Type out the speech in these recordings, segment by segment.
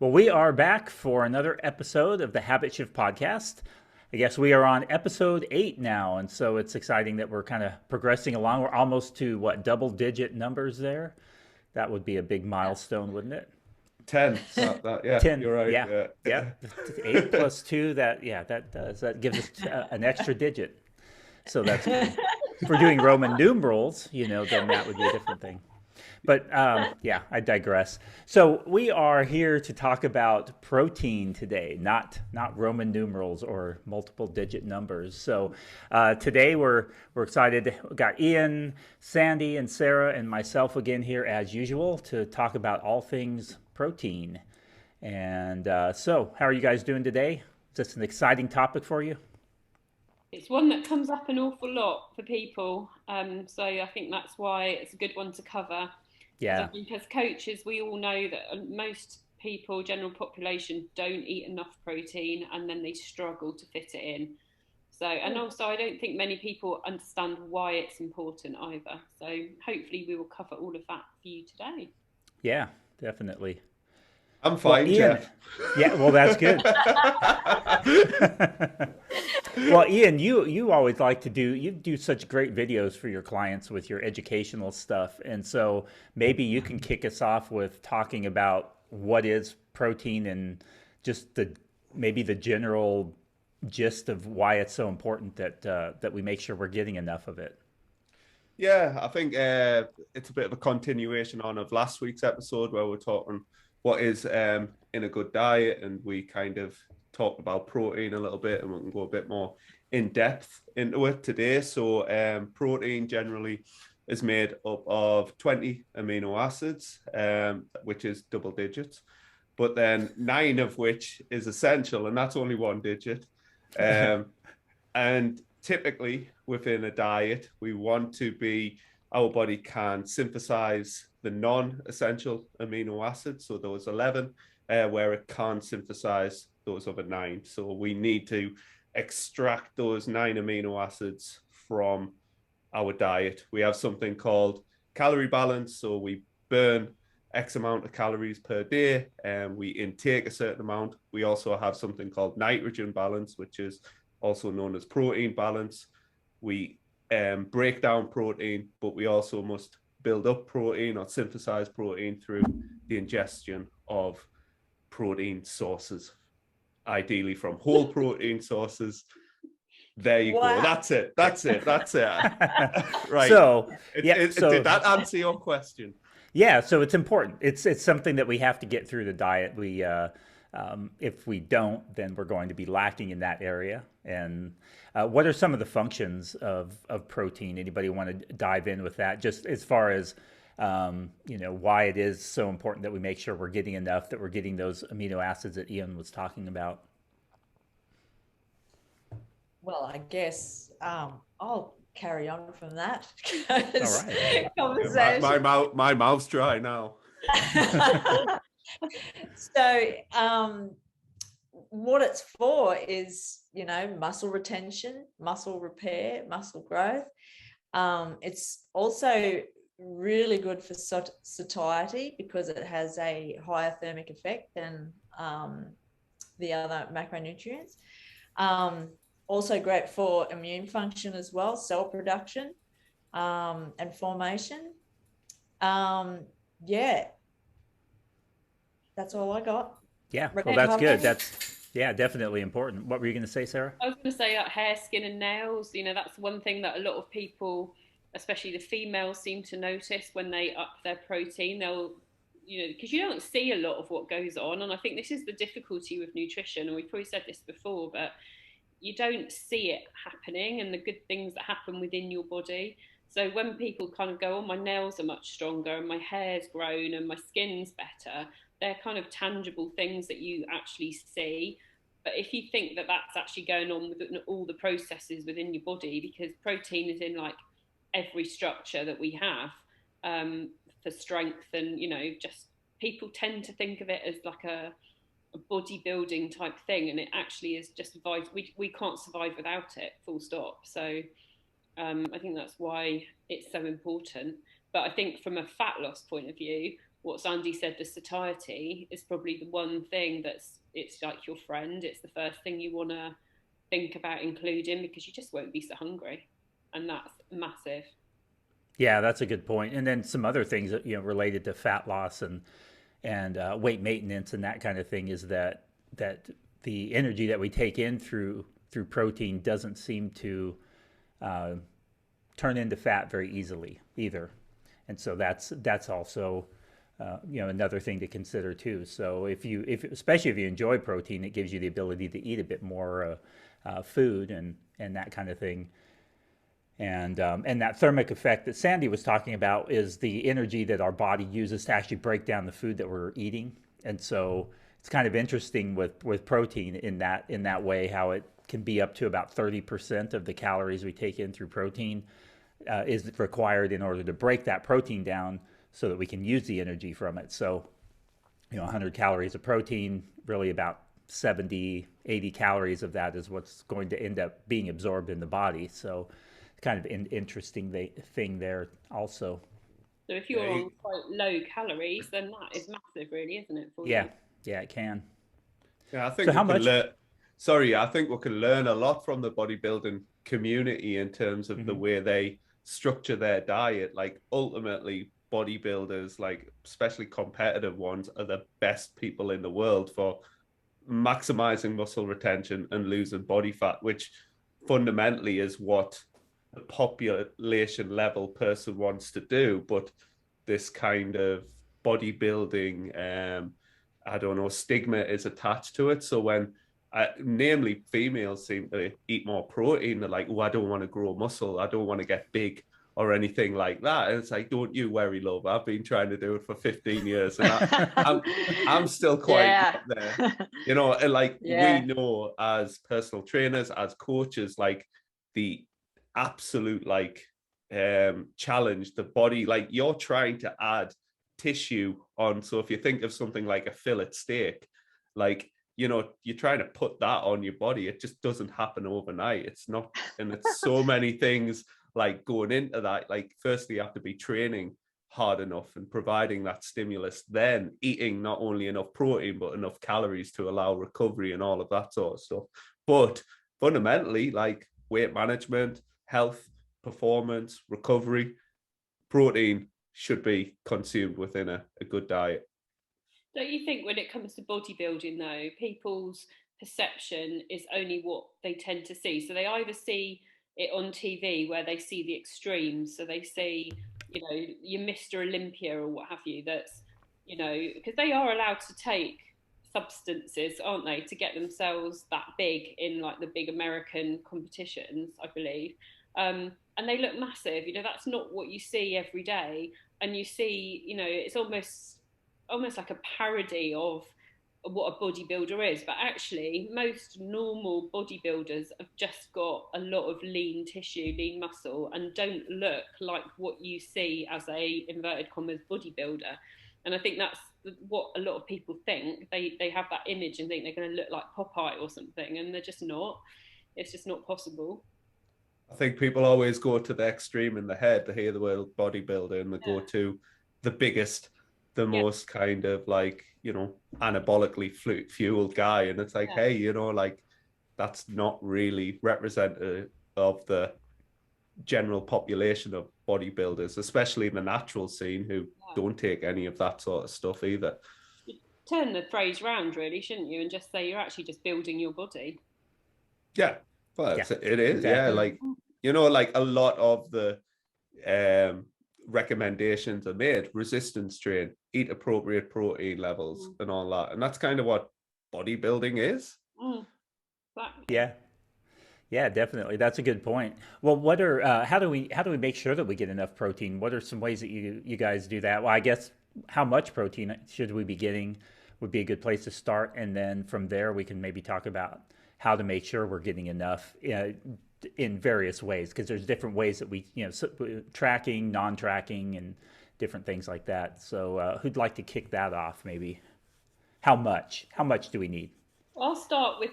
Well, we are back for another episode of the Habit Shift podcast. I guess we are on episode 8 now, and so it's exciting that we're kind of progressing along. We're almost to what, double digit numbers there? That would be a big milestone, wouldn't it? 10. Yeah, 10, you're right. yeah. Yeah. Yep. 8 plus 2, that gives us an extra digit. So that's good. If we're doing Roman numerals, then that would be a different thing. But yeah, I digress. So we are here to talk about protein today, not Roman numerals or multiple digit numbers. So today we're excited. We got Ian, Sandy, and Sarah, and myself again here as usual to talk about all things protein. And so, how are you guys doing today? Is this an exciting topic for you? It's one that comes up an awful lot for people. So I think that's why it's a good one to cover. Because I Yeah. think as coaches, we all know that most people, general population, don't eat enough protein and then they struggle to fit it in. So, and also, I don't think many people understand why it's important either. So, hopefully, we will cover all of that for you today. Yeah, definitely. I'm Well, fine, Ian, Jeff. yeah, well, that's good. Well, Ian, you always like to do such great videos for your clients with your educational stuff, and so maybe you can kick us off with talking about what is protein and just the maybe the general gist of why it's so important that we make sure we're getting enough of it. Yeah, I think it's a bit of a continuation on of last week's episode where we're talking what is in a good diet, and we kind of talked about protein a little bit, and we can go a bit more in depth into it today. So, protein generally is made up of 20 amino acids, which is double digits, but then nine of which is essential, and that's only one digit. Um, And typically within a diet, we want to be, our body can synthesize the non-essential amino acids, so those 11, where it can't synthesize those other nine. So we need to extract those nine amino acids from our diet. We have something called calorie balance. So we burn X amount of calories per day and we intake a certain amount. We also have something called nitrogen balance, which is also known as protein balance. We break down protein, but we also must build up protein or synthesize protein through the ingestion of protein sources, ideally from whole protein sources. There you go. Wow. That's it. That's it. That's it. Right. So yeah, Did that answer your question? yeah, so it's important. It's something that we have to get through the diet. If we don't, then we're going to be lacking in that area. And what are some of the functions of protein? Anybody want to dive in with that? Just as far as why it is so important that we make sure we're getting enough, that we're getting those amino acids that Ian was talking about. Well, I guess I'll carry on from that All right. My, conversation. my mouth's dry now. So, what it's for is, muscle retention, muscle repair, muscle growth. It's also really good for satiety because it has a higher thermic effect than the other macronutrients. Also great for immune function as well, cell production and formation. Yeah, that's all I got. Yeah, well, that's good. Recovery. That's yeah, definitely important. What were you going to say, Sarah? I was going to say hair, skin, and nails. That's one thing that a lot of people, especially the females, seem to notice when they up their protein. They'll, because you don't see a lot of what goes on. And I think this is the difficulty with nutrition. And we've probably said this before, but you don't see it happening and the good things that happen within your body. So when people kind of go, oh, my nails are much stronger and my hair's grown and my skin's better, they're kind of tangible things that you actually see. But if you think that that's actually going on with all the processes within your body, because protein is in like every structure that we have for strength, and just people tend to think of it as like a bodybuilding type thing, and it actually is just we can't survive without it, full stop. So I think that's why it's so important. But I think from a fat loss point of view, what Sandy said, the satiety is probably the one thing it's like your friend. It's the first thing you want to think about including, because you just won't be so hungry, and that's massive. Yeah, that's a good point. And then some other things that related to fat loss and weight maintenance and that kind of thing is that the energy that we take in through protein doesn't seem to uh, turn into fat very easily either. And so that's also another thing to consider too. So if especially if you enjoy protein, it gives you the ability to eat a bit more food and that kind of thing. And that thermic effect that Sandy was talking about is the energy that our body uses to actually break down the food that we're eating. And so it's kind of interesting with protein in that way, how it can be up to about 30% of the calories we take in through protein is required in order to break that protein down so that we can use the energy from it. So 100 calories of protein, really about 70, 80 calories of that is what's going to end up being absorbed in the body. So kind of an interesting thing there also. So if you're on quite low calories, then that is massive, really, isn't it, for Yeah, you? yeah, it can. Yeah, I think So we how can much? learn. Sorry, I think we can learn a lot from the bodybuilding community in terms of the Mhm. way they structure their diet. Like ultimately, bodybuilders, like especially competitive ones, are the best people in the world for maximizing muscle retention and losing body fat, which fundamentally is what a population level person wants to do. But this kind of bodybuilding, I don't know, stigma is attached to it. So when namely females seem to eat more protein, they're like, oh, I don't want to grow muscle, I don't want to get big or anything like that. And it's like, don't you worry, love. I've been trying to do it for 15 years and I'm I'm still quite Yeah. not there. And like we Yeah. know as personal trainers, as coaches, like the absolute like challenge the body, like you're trying to add tissue on. So if you think of something like a fillet steak, like you're trying to put that on your body, it just doesn't happen overnight. It's not. And it's so many things like going into that. Like firstly you have to be training hard enough and providing that stimulus, then eating not only enough protein but enough calories to allow recovery and all of that sort of stuff. But fundamentally, like weight management, health, performance, recovery, protein should be consumed within a good diet. Don't you think when it comes to bodybuilding, though, people's perception is only what they tend to see? So they either see it on TV where they see the extremes. So they see, your Mr. Olympia or what have you, that's, because they are allowed to take substances, aren't they, to get themselves that big in like the big American competitions, I believe. And they look massive. That's not what you see every day. And you see, it's almost like a parody of what a bodybuilder is, but actually most normal bodybuilders have just got a lot of lean tissue, lean muscle, and don't look like what you see as a inverted commas bodybuilder. And I think that's what a lot of people think. They have that image and think they're going to look like Popeye or something, and they're just not. It's just not possible. I think people always go to the extreme in the head. They hear the word bodybuilder and they go Yeah, to the biggest, the yeah, most kind of like, anabolically fueled guy. And it's like, yeah. hey, like that's not really representative of the general population of bodybuilders, especially in the natural scene, who Yeah. don't take any of that sort of stuff either. Turn the phrase round, really, shouldn't you, and just say you're actually just building your body. Yeah, well, Yeah, it is. Yeah, exactly. like, like a lot of the um, recommendations are made. Resistance train, eat appropriate protein levels, Mm. and all that. And that's kind of what bodybuilding is. Mm, exactly. Yeah, yeah, definitely. That's a good point. Well, what are how do we make sure that we get enough protein? What are some ways that you guys do that? Well, I guess how much protein should we be getting would be a good place to start, and then from there we can maybe talk about how to make sure we're getting enough in various ways, because there's different ways that tracking, non-tracking, and different things like that. So, who'd like to kick that off? Maybe how much? How much do we need? I'll start with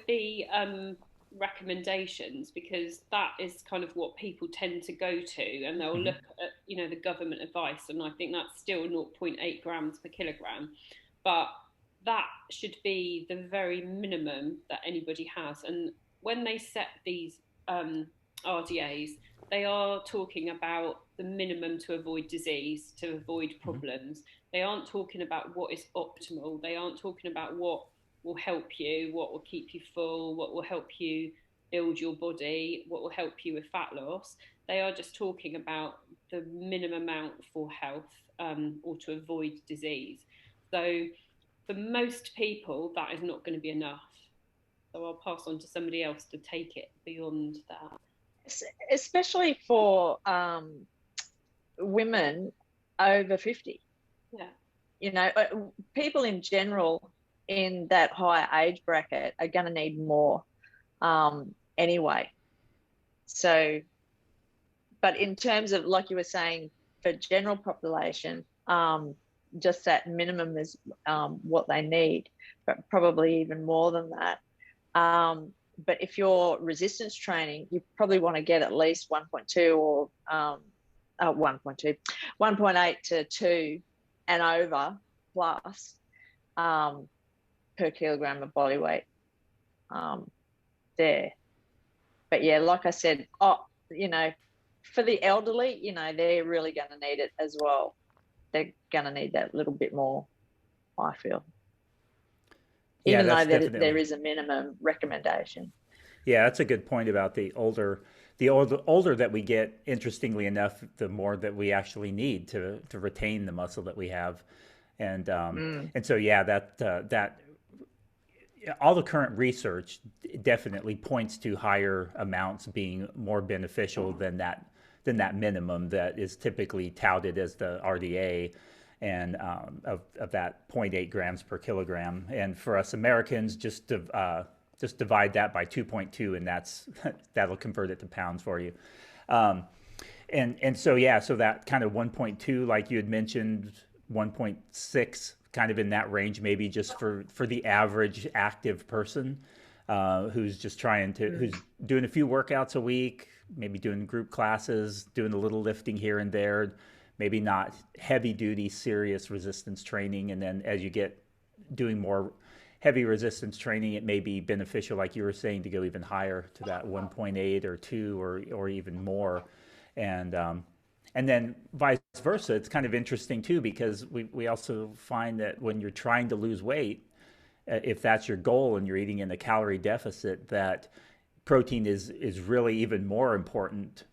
recommendations, because that is kind of what people tend to go to, and they'll look at, you know, the government advice, and I think that's still 0.8 grams per kilogram, but that should be the very minimum that anybody has. And when they set these RDAs, they are talking about the minimum to avoid disease, to avoid problems. They aren't talking about what is optimal. They aren't talking about what will help you, what will keep you full, what will help you build your body, what will help you with fat loss. They are just talking about the minimum amount for health, or to avoid disease. So for most people, that is not going to be enough. So I'll pass on to somebody else to take it beyond that. Especially for women over 50. Yeah. You know, people in general in that higher age bracket are going to need more anyway. So, but in terms of, like you were saying, for general population, just that minimum is what they need, but probably even more than that. But if you're resistance training, you probably want to get at least 1.2 or 1.8 to 2 and over plus per kilogram of body weight there. But yeah, like I said, you know, for the elderly, you know, they're really going to need it as well. They're going to need that little bit more, I feel. Even though there is a minimum recommendation. Yeah, that's a good point about the older that we get. Interestingly enough, the more that we actually need to retain the muscle that we have, and so yeah, that all the current research definitely points to higher amounts being more beneficial than that minimum that is typically touted as the RDA, and of that 0.8 grams per kilogram. And for us Americans, just divide that by 2.2, and that'll convert it to pounds for you. And so yeah, so that kind of 1.2, like you had mentioned, 1.6, kind of in that range, maybe just for the average active person who's just who's doing a few workouts a week, maybe doing group classes, doing a little lifting here and there, maybe not heavy duty, serious resistance training. And then as you get doing more heavy resistance training, it may be beneficial, like you were saying, to go even higher to that 1.8 or 2 or even more. And then vice versa. It's kind of interesting too, because we also find that when you're trying to lose weight, if that's your goal and you're eating in a calorie deficit, that protein is really even more important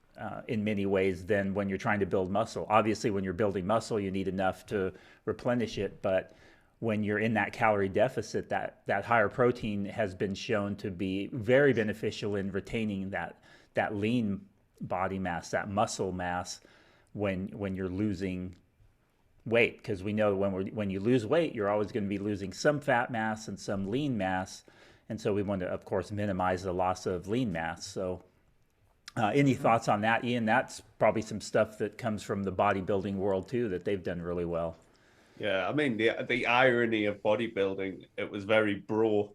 in many ways than when you're trying to build muscle. Obviously, when you're building muscle, you need enough to replenish it, but when you're in that calorie deficit, that higher protein has been shown to be very beneficial in retaining that lean body mass, that muscle mass, when you're losing weight. Because we know when you lose weight, you're always going to be losing some fat mass and some lean mass, and so we want to, of course, minimize the loss of lean mass. So any thoughts on that, Ian? That's probably some stuff that comes from the bodybuilding world too, that they've done really well. Yeah, I mean, the irony of bodybuilding, it was very bro,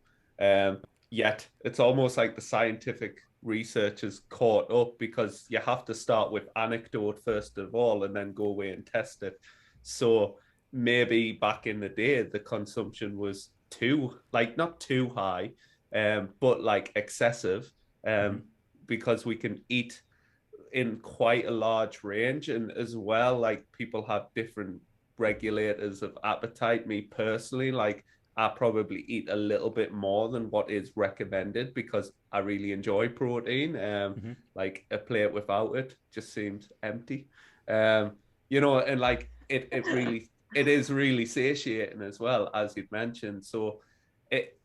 yet it's almost like the scientific research has caught up, because you have to start with anecdote first of all and then go away and test it. So maybe back in the day, the consumption was not too high, but like excessive, because we can eat in quite a large range. And as well, like, people have different regulators of appetite. Me personally, like, I probably eat a little bit more than what is recommended, because I really enjoy protein. Like, a plate without it just seems empty. You know, and like it is really satiating as well, as you'd mentioned. So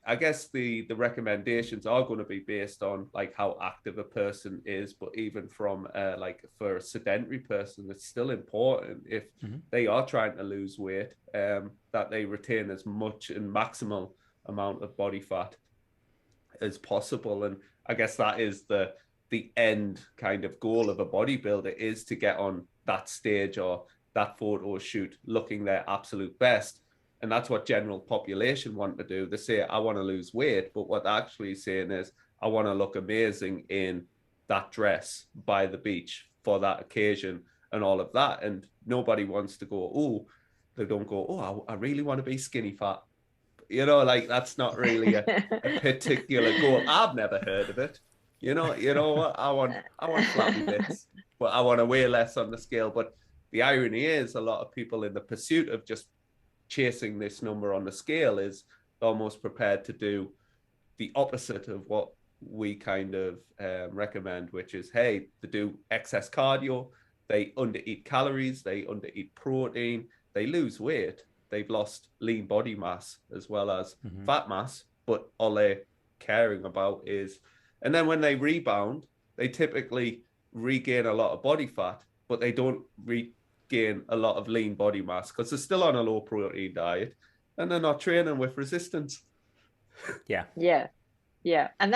I guess the recommendations are going to be based on like how active a person is, but even from like for a sedentary person, it's still important, if they are trying to lose weight, that they retain as much and maximal amount of body fat as possible. And I guess that is the end kind of goal of a bodybuilder, is to get on that stage or that photo shoot looking their absolute best. And that's what general population want to do. They say, I want to lose weight, but what they're actually saying is, I want to look amazing in that dress by the beach for that occasion and all of that. And nobody wants to go, oh, they don't go, oh, I really want to be skinny fat. You know, like that's not really a particular goal. I've never heard of it. You know what? I want flappy bits, but I want to weigh less on the scale. But the irony is a lot of people in the pursuit of just chasing this number on the scale is almost prepared to do the opposite of what we kind of recommend, which is, hey, they do excess cardio, they undereat calories, they undereat protein, they lose weight, they've lost lean body mass as well as fat mass, but all they're caring about is, and then when they rebound, they typically regain a lot of body fat, but they don't regain a lot of lean body mass because they're still on a low protein diet and they're not training with resistance. Yeah. Yeah. And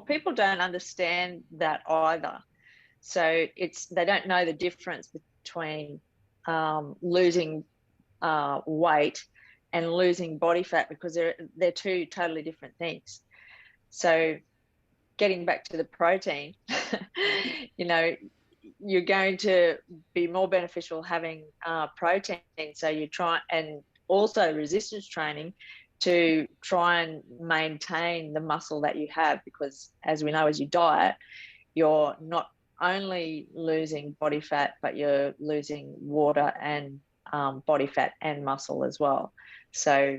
people don't understand that either. So they don't know the difference between losing weight and losing body fat, because they're two totally different things. So getting back to the protein, you're going to be more beneficial having protein. So you try, and also resistance training, to try and maintain the muscle that you have, because as we know, as you diet, you're not only losing body fat, but you're losing water and body fat and muscle as well. So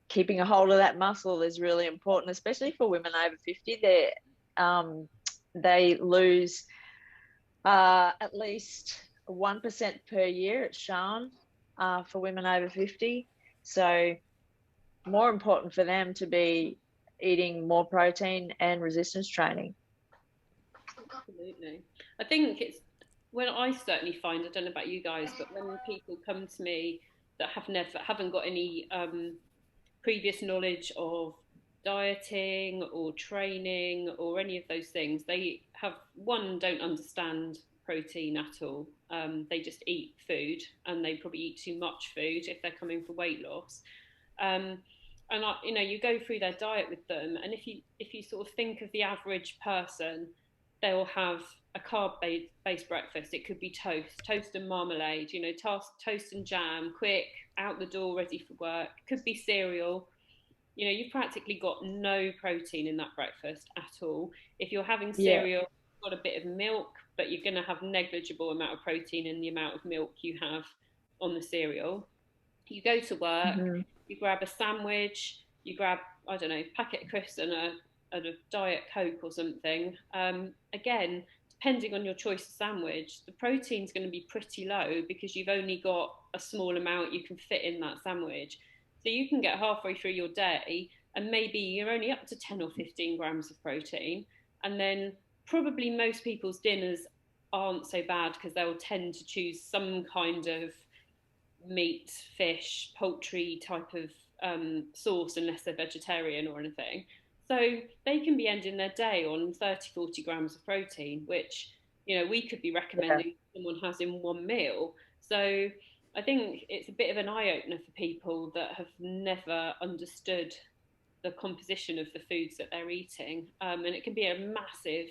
keeping a hold of that muscle is really important, especially for women over 50. They lose at least 1% per year, it's shown, for women over 50. So more important for them to be eating more protein and resistance training. Absolutely. I think it's, when I certainly find, I don't know about you guys, but when people come to me that haven't got any previous knowledge of dieting or training or any of those things, they don't understand protein at all. They just eat food, and they probably eat too much food if they're coming for weight loss. And you go through their diet with them, and if you sort of think of the average person, they'll have a carb-based breakfast. It could be toast and marmalade, toast and jam, quick, out the door, ready for work. Could be cereal. You've practically got no protein in that breakfast at all. If you're having cereal, you've got a bit of milk, but you're going to have negligible amount of protein in the amount of milk you have on the cereal. You go to work, you grab a sandwich, you grab, I don't know, a packet of crisps and a Diet Coke or something. Again, depending on your choice of sandwich, the protein's going to be pretty low because you've only got a small amount you can fit in that sandwich. So you can get halfway through your day and maybe you're only up to 10 or 15 grams of protein. And then probably most people's dinners aren't so bad because they'll tend to choose some kind of meat, fish, poultry type of sauce, unless they're vegetarian or anything. So they can be ending their day on 30, 40 grams of protein, which, we could be recommending someone has in one meal. So I think it's a bit of an eye-opener for people that have never understood the composition of the foods that they're eating. And it can be a massive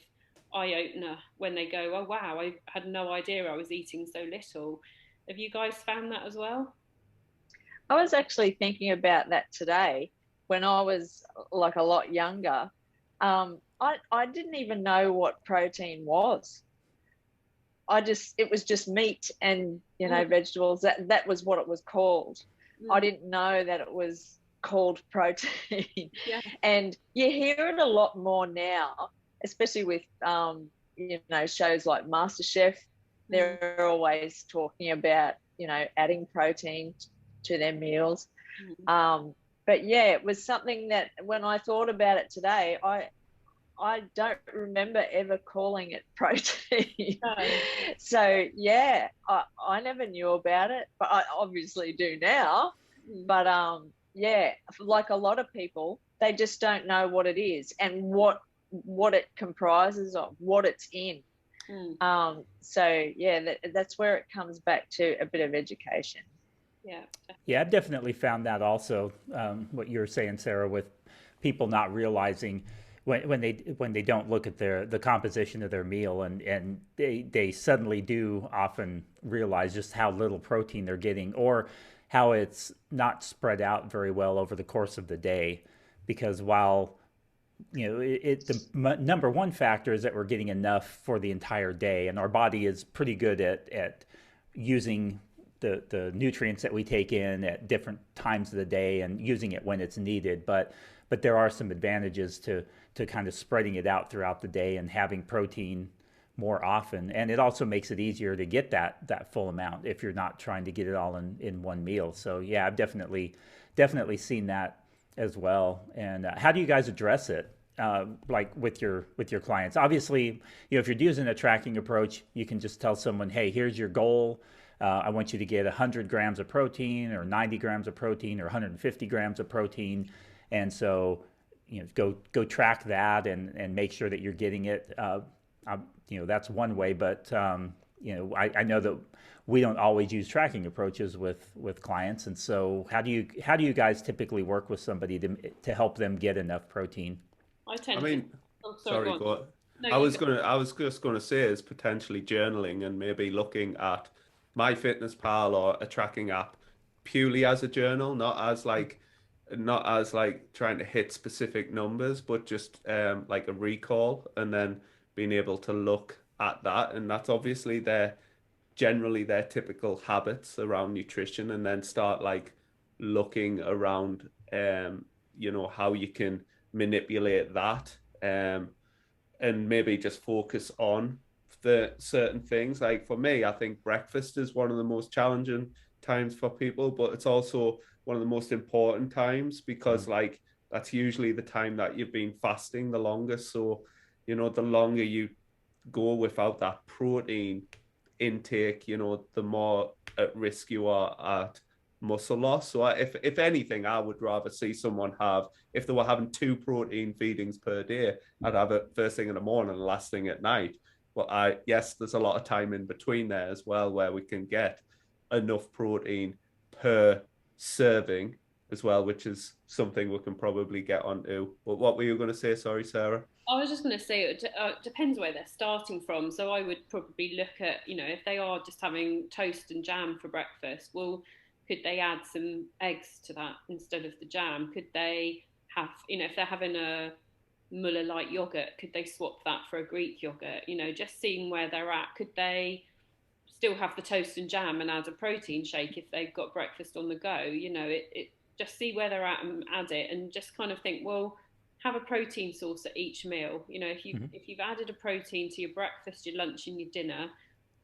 eye-opener when they go, oh, wow, I had no idea I was eating so little. Have you guys found that as well? I was actually thinking about that today. When I was like a lot younger, I didn't even know what protein was. It was just meat and, vegetables. That was what it was called. I didn't know that it was called protein. Yeah. And you hear it a lot more now, especially with, shows like MasterChef. They're always talking about, adding protein to their meals. But yeah, it was something that when I thought about it today, I don't remember ever calling it protein. No. So yeah, I never knew about it, but I obviously do now. But like a lot of people, they just don't know what it is and what it comprises of, what it's in. So yeah, that's where it comes back to a bit of education. Yeah, I've definitely found that also, what you're saying, Sarah, with people not realizing when they don't look at the composition of their meal, and they suddenly do often realize just how little protein they're getting, or how it's not spread out very well over the course of the day. Because while the number one factor is that we're getting enough for the entire day, and our body is pretty good at using the nutrients that we take in at different times of the day and using it when it's needed. But there are some advantages to kind of spreading it out throughout the day and having protein more often. And it also makes it easier to get that full amount if you're not trying to get it all in one meal. So yeah, I've definitely seen that as well. And how do you guys address it? Like with your clients? Obviously, if you're using a tracking approach, you can just tell someone, hey, here's your goal. I want you to get 100 grams of protein, or 90 grams of protein, or 150 grams of protein. And so, go track that and make sure that you're getting it. That's one way, but I know that we don't always use tracking approaches with clients. And so how do you guys typically work with somebody to help them get enough protein? Sorry, go on. No, I was just going to say is potentially journaling and maybe looking at MyFitnessPal or a tracking app purely as a journal, not as like trying to hit specific numbers, but just like a recall, and then being able to look at that. And that's obviously generally their typical habits around nutrition, and then start like looking around how you can manipulate that, and maybe just focus on the certain things. Like for me, I think breakfast is one of the most challenging times for people, but it's also one of the most important times, because like that's usually the time that you've been fasting the longest. So the longer you go without that protein intake, the more at risk you are at muscle loss. So if anything, I would rather see someone if they were having 2 protein feedings per day, I'd have it first thing in the morning and last thing at night. But yes, there's a lot of time in between there as well, where we can get enough protein per serving as well, which is something we can probably get onto. But what were you going to say? Sorry, Sarah. I was just going to say it depends where they're starting from. So I would probably look at, if they are just having toast and jam for breakfast, well, could they add some eggs to that instead of the jam? Could they have, if they're having a Muller light yogurt, could they swap that for a Greek yogurt? Just seeing where they're at. Could they still have the toast and jam and add a protein shake if they've got breakfast on the go? It just see where they're at and add it, and just kind of think, well, have a protein source at each meal. If you've added a protein to your breakfast, your lunch, and your dinner,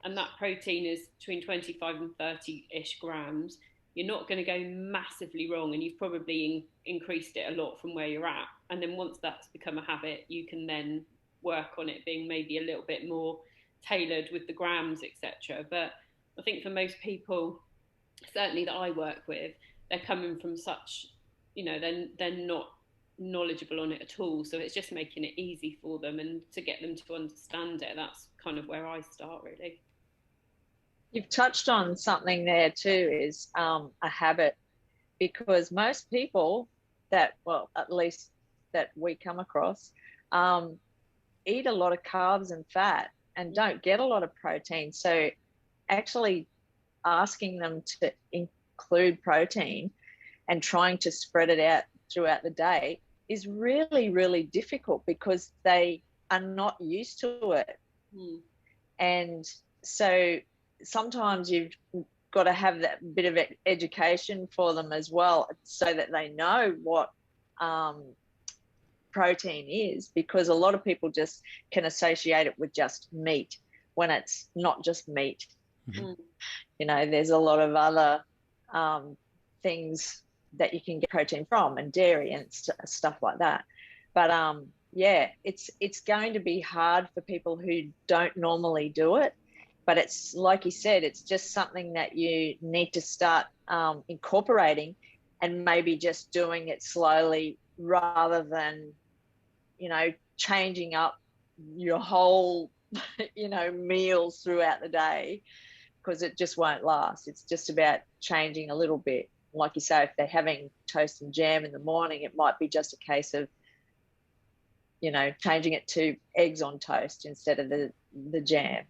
and that protein is between 25 and 30-ish grams, you're not going to go massively wrong, and you've probably increased it a lot from where you're at. And then once that's become a habit, you can then work on it being maybe a little bit more tailored with the grams, etc. But I think for most people, certainly that I work with, they're coming from such, they're not knowledgeable on it at all. So it's just making it easy for them, and to get them to understand it. That's kind of where I start, really. You've touched on something there too, is a habit, because most people at least that we come across, eat a lot of carbs and fat and don't get a lot of protein. So actually asking them to include protein and trying to spread it out throughout the day is really, really difficult, because they are not used to it. And so sometimes you've got to have that bit of education for them as well, so that they know what protein is, because a lot of people just can associate it with just meat, when it's not just meat. There's a lot of other things that you can get protein from, and dairy and stuff like that. But it's going to be hard for people who don't normally do it. But it's like you said, it's just something that you need to start incorporating, and maybe just doing it slowly, rather than, changing up your whole, meals throughout the day, because it just won't last. It's just about changing a little bit. Like you say, if they're having toast and jam in the morning, it might be just a case of you know, changing it to eggs on toast instead of the jam.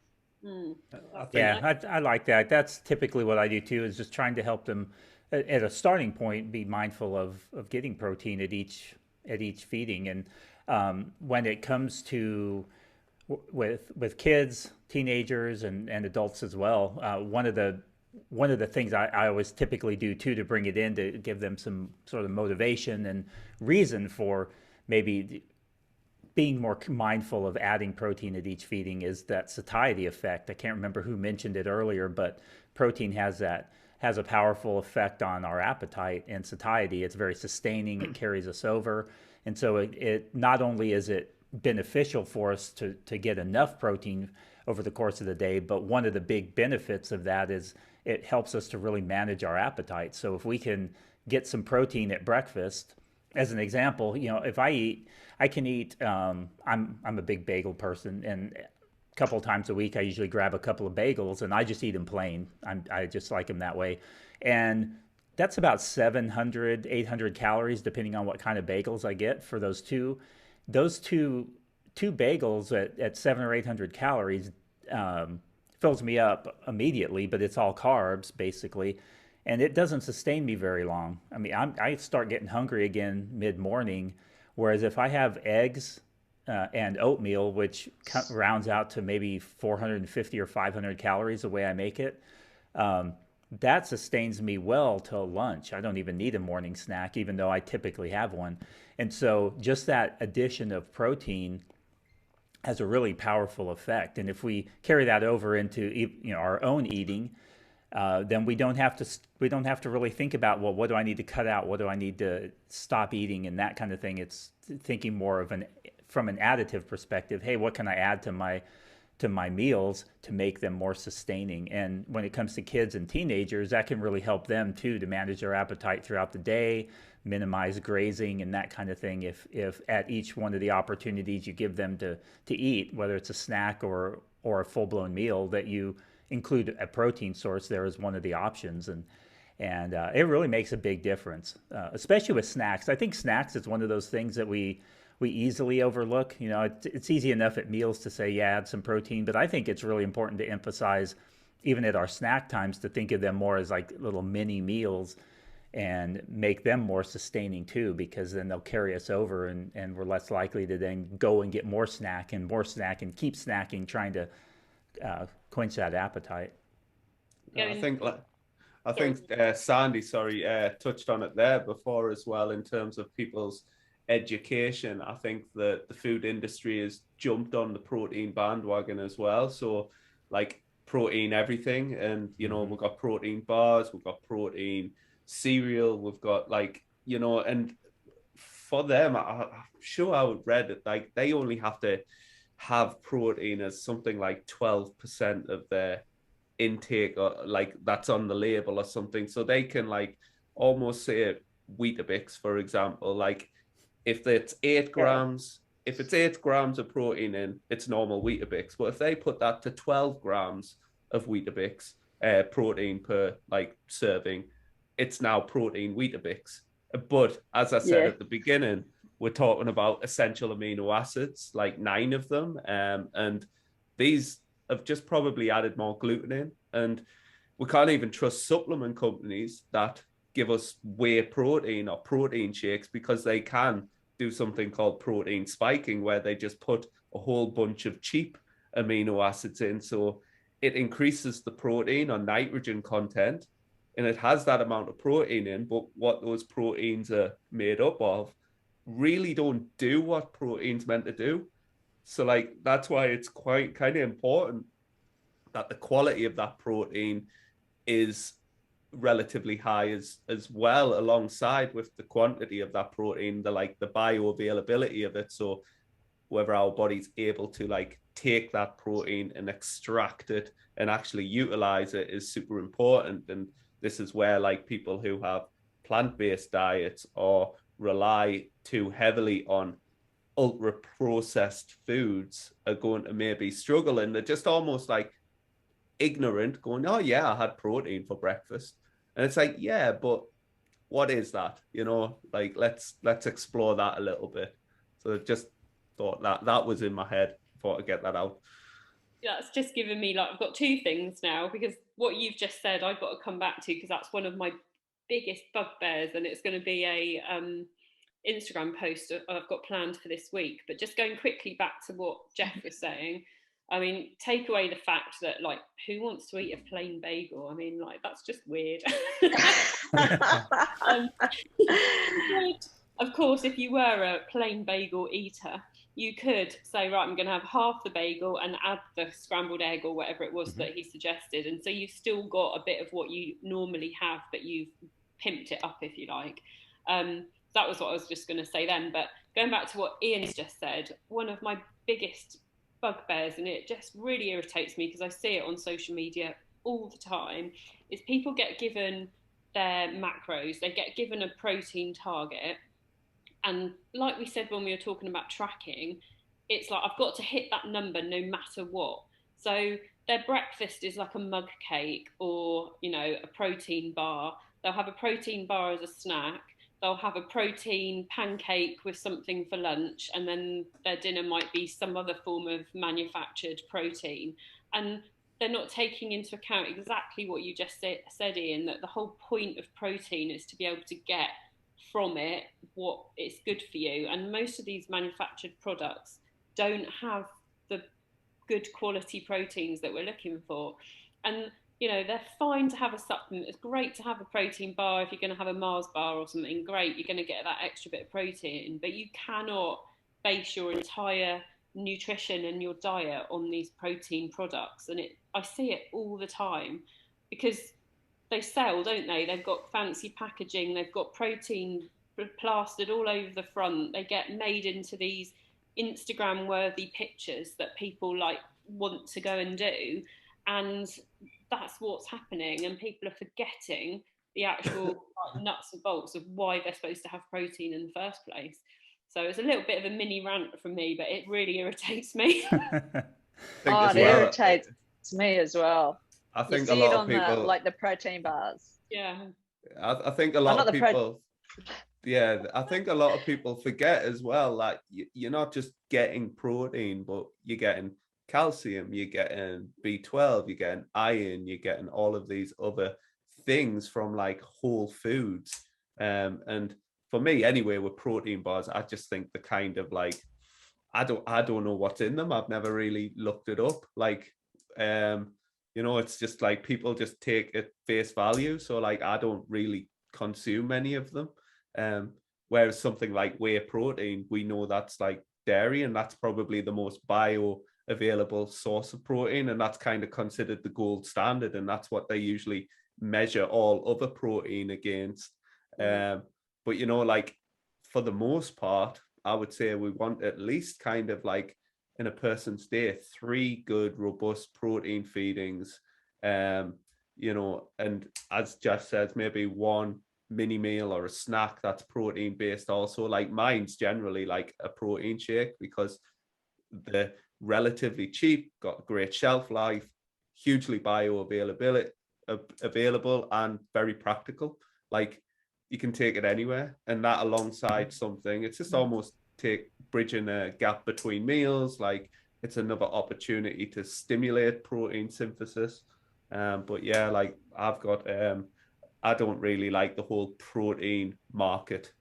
Yeah, I like that. That's typically what I do too, is just trying to help them at a starting point be mindful of getting protein at each feeding. And when it comes to with kids, teenagers, and adults as well, one of the things I always typically do too to bring it in to give them some sort of motivation and reason for maybe being more mindful of adding protein at each feeding is that satiety effect. I can't remember who mentioned it earlier, but protein has a powerful effect on our appetite and satiety. It's very sustaining. It carries us over, and so it not only is it beneficial for us to get enough protein over the course of the day, but one of the big benefits of that is it helps us to really manage our appetite. So if we can get some protein at breakfast, as an example, you know, if I can eat. I'm a big bagel person, and a couple of times a week I usually grab a couple of bagels, and I just eat them plain. I just like them that way, and that's about 700, 800 calories, depending on what kind of bagels I get for those two. Those two bagels at 700 or 800 calories fills me up immediately, but it's all carbs basically, and it doesn't sustain me very long. I mean, I start getting hungry again mid morning, whereas if I have eggs and oatmeal, which rounds out to maybe 450 or 500 calories the way I make it, that sustains me well till lunch. I don't even need a morning snack, even though I typically have one. And so just that addition of protein has a really powerful effect. And if we carry that over into, you know, our own eating, then we don't have to really think about, well, what do I need to cut out? What do I need to stop eating? And that kind of thing. It's thinking more of from an additive perspective. Hey, what can I add to my meals to make them more sustaining? And when it comes to kids and teenagers, that can really help them too to manage their appetite throughout the day, minimize grazing and that kind of thing. If at each one of the opportunities you give them to eat, whether it's a snack or a full-blown meal, that you include a protein source there as one of the options. And it really makes a big difference, especially with snacks. I think snacks is one of those things that we easily overlook. You know, it's easy enough at meals to say, yeah, add some protein, but I think it's really important to emphasize, even at our snack times, to think of them more as like little mini meals and make them more sustaining too, because then they'll carry us over, and we're less likely to then go and get more snack and keep snacking, trying to quench that appetite. I think Sandy, touched on it there before as well, in terms of people's education. I think that the food industry has jumped on the protein bandwagon as well. So like protein everything, and you know, we've got protein bars, we've got protein cereal, we've got, like, you know, and for them, I'm sure I would read it, like they only have to have protein as something like 12% of their intake, or like that's on the label or something. So they can like almost say Weetabix, for example, like if it's 8 grams, if it's 8 grams of protein in, it's normal Weetabix. But if they put that to 12 grams of Weetabix protein per like serving, it's now protein Weetabix. But as I said at the beginning, we're talking about essential amino acids, like 9 of them, and these have just probably added more gluten in. And we can't even trust supplement companies that give us whey protein or protein shakes, because they can do something called protein spiking, where they just put a whole bunch of cheap amino acids in. So it increases the protein or nitrogen content, and it has that amount of protein in, but what those proteins are made up of really don't do what protein's meant to do. So like that's why it's quite kind of important that the quality of that protein is relatively high as well, alongside with the quantity of that protein, the bioavailability of it. So whether our body's able to like take that protein and extract it and actually utilize it is super important. And this is where like people who have plant-based diets or rely too heavily on ultra processed foods are going to maybe struggle, and they're just almost like ignorant, going, oh yeah, I had protein for breakfast. And it's like, yeah, but what is that? You know, like let's explore that a little bit. So just thought that was in my head. Thought I'd get that out. That's just given me, like, I've got two things now, because what you've just said I've got to come back to, because that's one of my biggest bugbears, and it's going to be a Instagram post I've got planned for this week. But just going quickly back to what Jeff was saying, I mean, take away the fact that, like, who wants to eat a plain bagel? I mean, like, that's just weird. Of course, if you were a plain bagel eater, you could say, right, I'm going to have half the bagel and add the scrambled egg or whatever it was that he suggested. And so you've still got a bit of what you normally have, but you've pimped it up, if you like. That was what I was just going to say then. But going back to what Ian's just said, one of my biggest bugbears, and it just really irritates me because I see it on social media all the time, is people get given their macros, they get given a protein target, and like we said when we were talking about tracking, it's like, I've got to hit that number no matter what. So their breakfast is like a mug cake or, you know, a protein bar. They'll have a protein bar as a snack, they'll have a protein pancake with something for lunch, and then their dinner might be some other form of manufactured protein. And they're not taking into account exactly what you just said, Ian, that the whole point of protein is to be able to get from it what is good for you. And most of these manufactured products don't have the good quality proteins that we're looking for. And you know, they're fine to have a supplement. It's great to have a protein bar. If you're going to have a Mars bar or something, great, you're going to get that extra bit of protein. But you cannot base your entire nutrition and your diet on these protein products. And I see it all the time, because they sell, don't they? They've got fancy packaging, they've got protein plastered all over the front. They get made into these Instagram worthy pictures that people like want to go and do. And that's what's happening, and people are forgetting the actual nuts and bolts of why they're supposed to have protein in the first place. So it's a little bit of a mini rant from me, but it really irritates me. It irritates me as well. I think you see a lot it of on people, like the protein bars. Yeah. I think a lot of people, I think a lot of people forget as well, like you're not just getting protein, but you're getting calcium, you're getting B12, you're getting iron, you're getting all of these other things from like whole foods. And for me anyway, with protein bars, I just think the kind of like, I don't know what's in them. I've never really looked it up. Like, you know, it's just like people just take it face value. So like, I don't really consume any of them. Whereas something like whey protein, we know that's like dairy, and that's probably the most available source of protein, and that's kind of considered the gold standard, and that's what they usually measure all other protein against. But you know, like for the most part, I would say we want at least kind of like in a person's day 3 good robust protein feedings, you know, and as Jeff says, maybe 1 mini meal or a snack that's protein based also. Like mine's generally like a protein shake, because they're relatively cheap, got great shelf life, hugely available, and very practical. Like you can take it anywhere, and that alongside something, it's just almost bridging a gap between meals. Like it's another opportunity to stimulate protein synthesis. But yeah, like I've got I don't really like the whole protein market.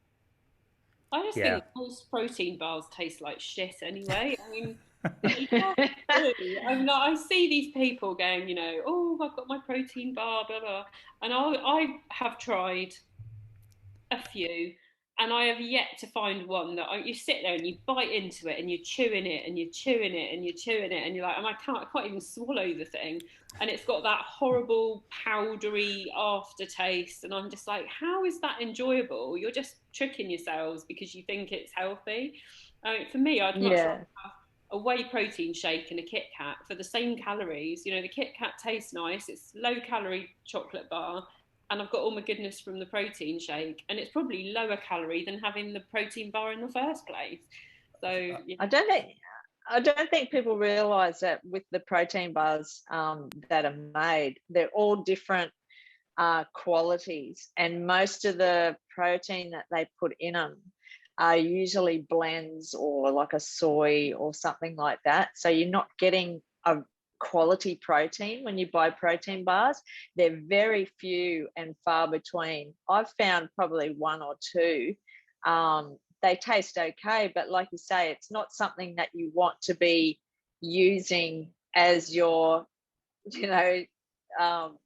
I just think most protein bars taste like shit anyway. I mean, I see these people going, you know, oh, I've got my protein bar, blah, blah. And I have tried a few, and I have yet to find one that you sit there and you bite into it and you're chewing it and you're chewing it and you're chewing it and you're like, I can't even swallow the thing. And it's got that horrible powdery aftertaste. And I'm just like, how is that enjoyable? You're just tricking yourselves because you think it's healthy. For me, I'd much rather have a whey protein shake and a Kit Kat for the same calories. You know, the Kit Kat tastes nice. It's low calorie chocolate bar, and I've got all my goodness from the protein shake, and it's probably lower calorie than having the protein bar in the first place. So yeah. I don't think people realise that with the protein bars that are made, they're all different qualities, and most of the protein that they put in them are usually blends or like a soy or something like that. So you're not getting a quality protein when you buy protein bars. They're very few and far between. I've found probably one or two. They taste okay, but like you say, it's not something that you want to be using as your,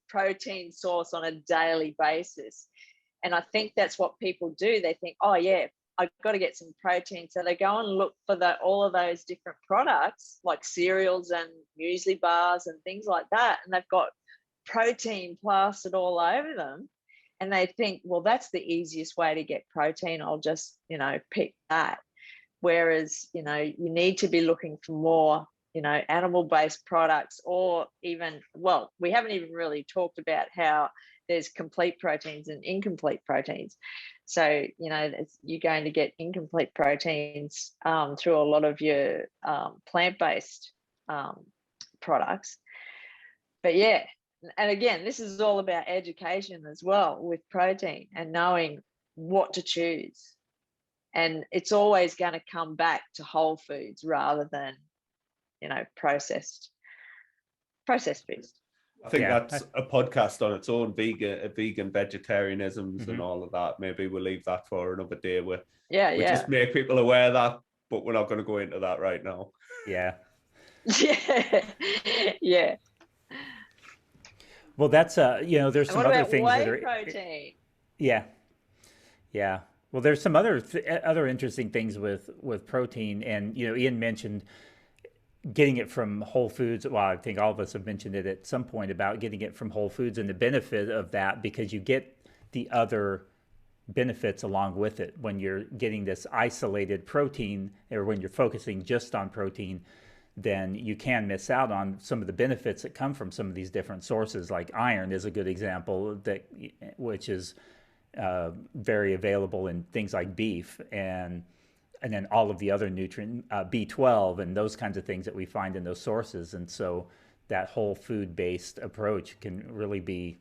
protein source on a daily basis. And I think that's what people do. They think, oh yeah, I've got to get some protein. So they go and look for all of those different products like cereals and muesli bars and things like that. And they've got protein plastered all over them. And they think, well, that's the easiest way to get protein. I'll just, pick that. Whereas, you need to be looking for more, animal-based products, or even, well, we haven't even really talked about how there's complete proteins and incomplete proteins. So, you're going to get incomplete proteins through a lot of your plant-based products. But yeah, and again, this is all about education as well with protein and knowing what to choose. And it's always going to come back to whole foods rather than, processed foods. I think that's a podcast on its own, vegan vegetarianisms and all of that. Maybe we'll leave that for another day. We just make people aware of that, but we're not going to go into that right now. Yeah. Yeah. Well, that's there's some other things that are protein. Yeah. Well, there's some other interesting things with protein, and Ian mentioned getting it from whole foods. Well, I think all of us have mentioned it at some point about getting it from whole foods and the benefit of that, because you get the other benefits along with it when you're getting this isolated protein, or when you're focusing just on protein. Then you can miss out on some of the benefits that come from some of these different sources. Like iron is a good example, which is very available in things like beef, and then all of the other nutrient, B12 and those kinds of things that we find in those sources. And so that whole food based approach can really be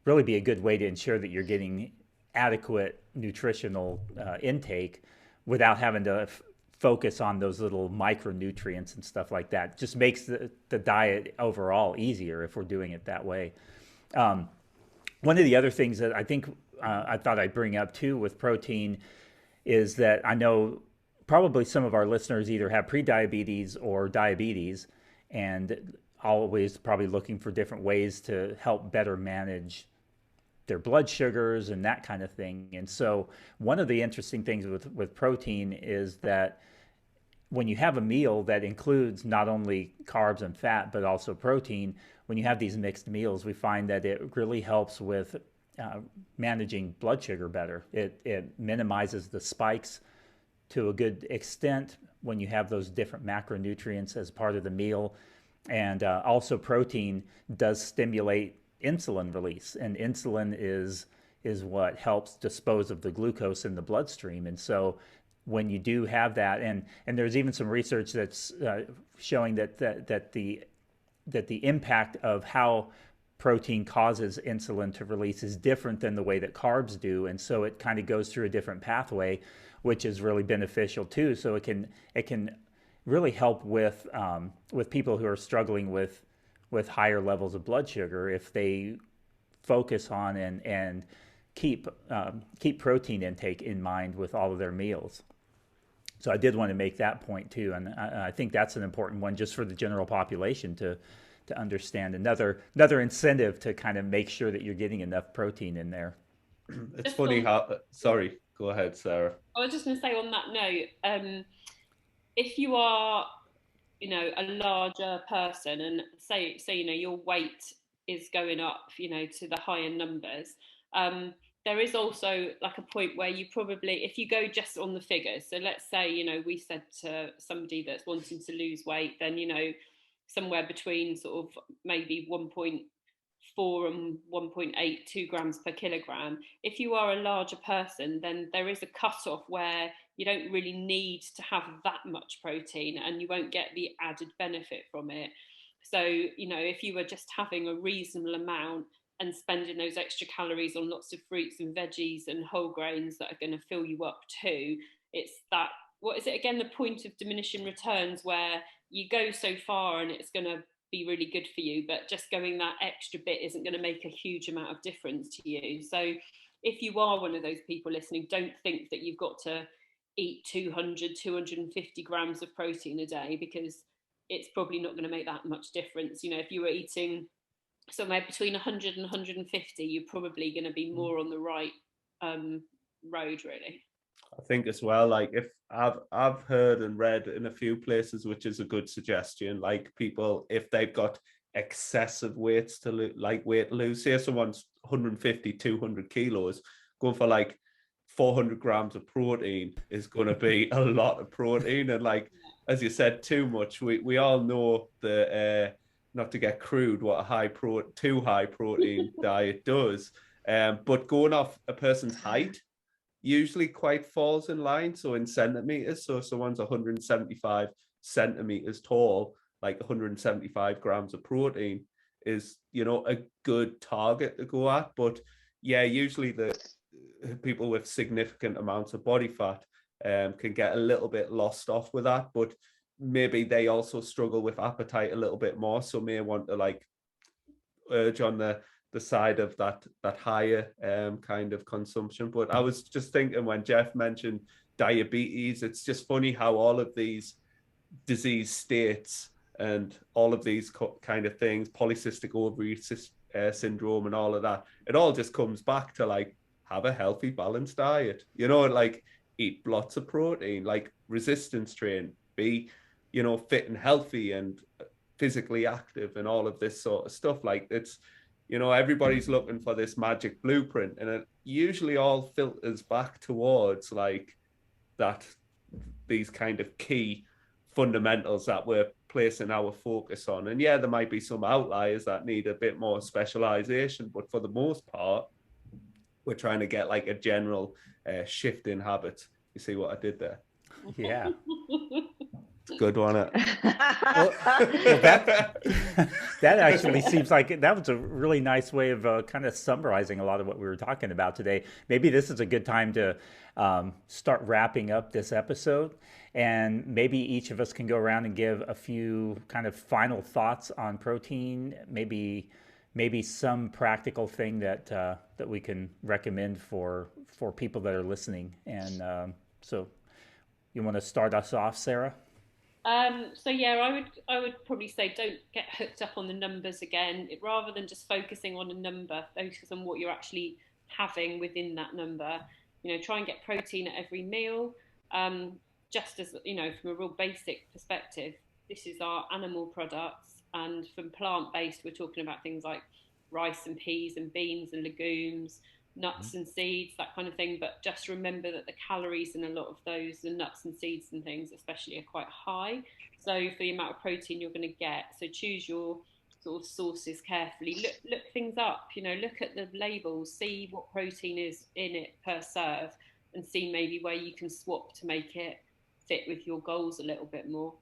a good way to ensure that you're getting adequate nutritional intake without having to focus on those little micronutrients and stuff like that. Just makes the diet overall easier if we're doing it that way. One of the other things that I think I thought I'd bring up too with protein is that I know probably some of our listeners either have prediabetes or diabetes, and always probably looking for different ways to help better manage their blood sugars and that kind of thing. And so one of the interesting things with protein is that when you have a meal that includes not only carbs and fat, but also protein, when you have these mixed meals, we find that it really helps with managing blood sugar better. It minimizes the spikes to a good extent when you have those different macronutrients as part of the meal. And also protein does stimulate insulin release, and insulin is what helps dispose of the glucose in the bloodstream. And so when you do have that, and there's even some research that's showing that the impact of how protein causes insulin to release is different than the way that carbs do, and so it kind of goes through a different pathway, which is really beneficial too. So it can really help with people who are struggling with higher levels of blood sugar if they focus on and keep protein intake in mind with all of their meals. So I did want to make that point too, and I think that's an important one just for the general population to understand. Another incentive to kind of make sure that you're getting enough protein in there. It's funny how. Sorry, go ahead, Sarah. I was just going to say on that note, if you are, a larger person, and say your weight is going up, to the higher numbers, there is also like a point where you probably, if you go just on the figures, so let's say, we said to somebody that's wanting to lose weight, then, somewhere between sort of maybe 1.4 and 1.82 grams per kilogram. If you are a larger person, then there is a cutoff where you don't really need to have that much protein and you won't get the added benefit from it. So, if you were just having a reasonable amount and spending those extra calories on lots of fruits and veggies and whole grains that are going to fill you up too, it's that, what is it again, the point of diminishing returns, where you go so far and it's going to be really good for you, but just going that extra bit isn't going to make a huge amount of difference to you. So if you are one of those people listening, don't think that you've got to eat 200-250 grams of protein a day, because it's probably not going to make that much difference. You know, if you were eating somewhere between 100 and 150, you're probably going to be more on the right road, really. I think as well, like if I've heard and read in a few places, which is a good suggestion, like people, if they've got excessive weights to like weight lose, say someone's 150, 200 kilos, going for like 400 grams of protein is going to be a lot of protein. And like, as you said, too much, we all know the, not to get crude, what a too high protein diet does. But going off a person's height, usually quite falls in line. So in centimeters, so if someone's 175 centimeters tall, like 175 grams of protein is, you know, a good target to go at. But yeah, usually the people with significant amounts of body fat can get a little bit lost off with that, but maybe they also struggle with appetite a little bit more, so may want to like urge on the side of that higher kind of consumption. But I was just thinking, when Jeff mentioned diabetes, it's just funny how all of these disease states and all of these kind of things, polycystic ovary syndrome and all of that, it all just comes back to like, have a healthy, balanced diet, you know, like eat lots of protein, like resistance train, be, you know, fit and healthy and physically active and all of this sort of stuff. Like, it's, you know, everybody's looking for this magic blueprint, and it usually all filters back towards like that, these kind of key fundamentals that we're placing our focus on. And yeah, there might be some outliers that need a bit more specialization, but for the most part, we're trying to get like a general shift in habits. You see what I did there? Yeah. It's good, wasn't it? Well, that actually seems like that was a really nice way of kind of summarizing a lot of what we were talking about today. Maybe this is a good time to start wrapping up this episode, and maybe each of us can go around and give a few kind of final thoughts on protein, maybe some practical thing that that we can recommend for people that are listening. And so you want to start us off, Sarah? So yeah, I would probably say, don't get hooked up on the numbers again. Rather than just focusing on a number, focus on what you're actually having within that number. You know, try and get protein at every meal. Just as, you know, from a real basic perspective, this is our animal products, and from plant-based, we're talking about things like rice and peas and beans and legumes, nuts and seeds, that kind of thing. But just remember that the calories in a lot of those, the nuts and seeds and things especially, are quite high. So for the amount of protein you're going to get, so choose your sort of sources carefully. Look things up, you know, look at the labels, see what protein is in it per serve, and see maybe where you can swap to make it fit with your goals a little bit more.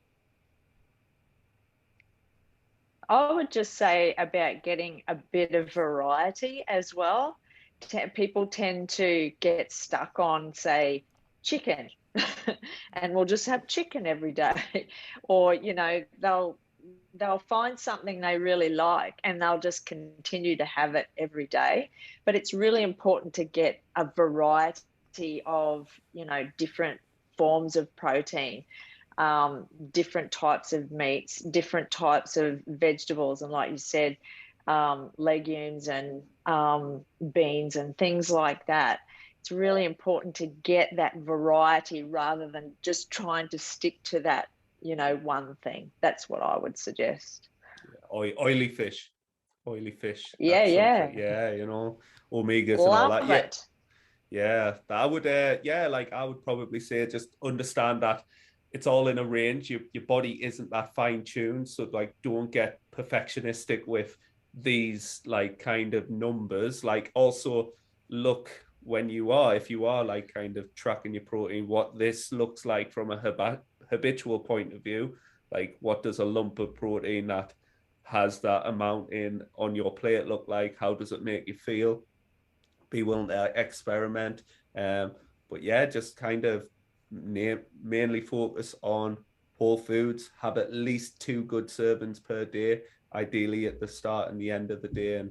I would just say about getting a bit of variety as well. People tend to get stuck on, say, chicken, and we'll just have chicken every day. Or, you know, they'll find something they really like and they'll just continue to have it every day. But it's really important to get a variety of, you know, different forms of protein, different types of meats, different types of vegetables, and like you said, legumes and beans and things like that. It's really important to get that variety rather than just trying to stick to that, you know, one thing. That's what I would suggest. Oily fish. Yeah, you know, omegas love and all that. it. Yeah, I would. Like I would probably say, just understand that it's all in a range. Your body isn't that fine tuned, so like don't get perfectionistic with these like kind of numbers. Like also look, when if you are like kind of tracking your protein, what this looks like from a habitual point of view. Like, what does a lump of protein that has that amount in on your plate look like? How does it make you feel? Be willing to experiment. But yeah, just kind of mainly focus on whole foods, have at least 2 good servings per day, ideally at the start and the end of the day, and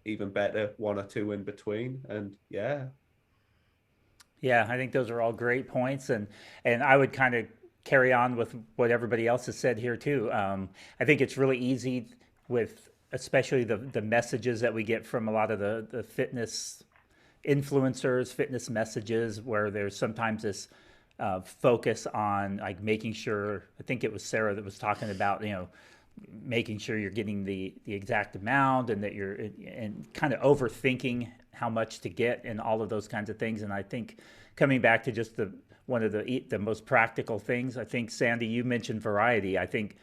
even better, 1 or 2 in between. And yeah. Yeah, I think those are all great points, and I would kind of carry on with what everybody else has said here too. I think it's really easy with especially the messages that we get from a lot of the fitness influencers, fitness messages, where there's sometimes this focus on like making sure. I think it was Sarah that was talking about making sure you're getting the exact amount, and that you're and kind of overthinking how much to get and all of those kinds of things. And I think coming back to just one of the most practical things, I think Sandy, you mentioned variety. I think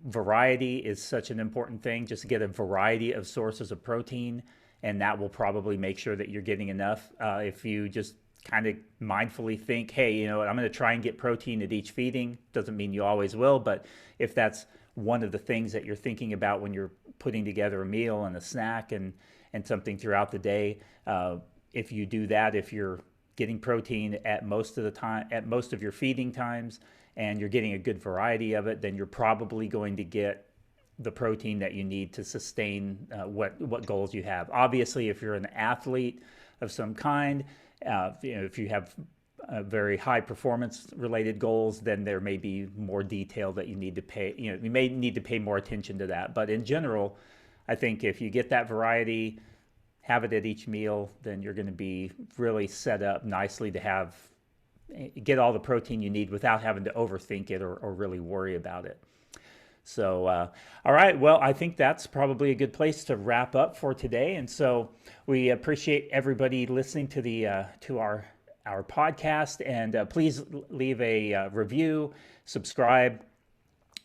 variety is such an important thing, just to get a variety of sources of protein, and that will probably make sure that you're getting enough. If you just kind of mindfully think, hey, I'm going to try and get protein at each feeding, doesn't mean you always will, but if that's one of the things that you're thinking about when you're putting together a meal and a snack and something throughout the day, if you do that, if you're getting protein at most of the time, at most of your feeding times, and you're getting a good variety of it, then you're probably going to get the protein that you need to sustain what goals you have. Obviously, if you're an athlete of some kind, if you have very high performance related goals, then there may be more detail that you need to pay. You may need to pay more attention to that. But in general, I think if you get that variety, have it at each meal, then you're going to be really set up nicely to get all the protein you need without having to overthink it or really worry about it. So, all right. Well, I think that's probably a good place to wrap up for today. And so we appreciate everybody listening to our podcast, and please leave a review, subscribe.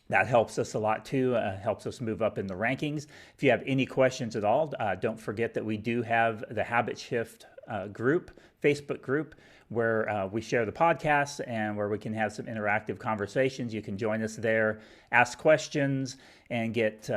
That helps us a lot too, helps us move up in the rankings. If you have any questions at all, don't forget that we do have the Habit Shift group, Facebook group, where we share the podcasts and where we can have some interactive conversations. You can join us there, ask questions, and get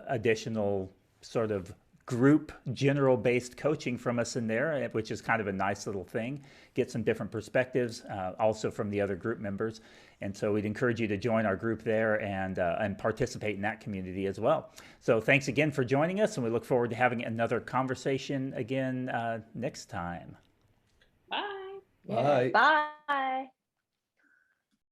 additional sort of group general based coaching from us in there, which is kind of a nice little thing. Get some different perspectives also from the other group members. And so we'd encourage you to join our group there and participate in that community as well. So thanks again for joining us, and we look forward to having another conversation again next time. Bye. Bye. Bye.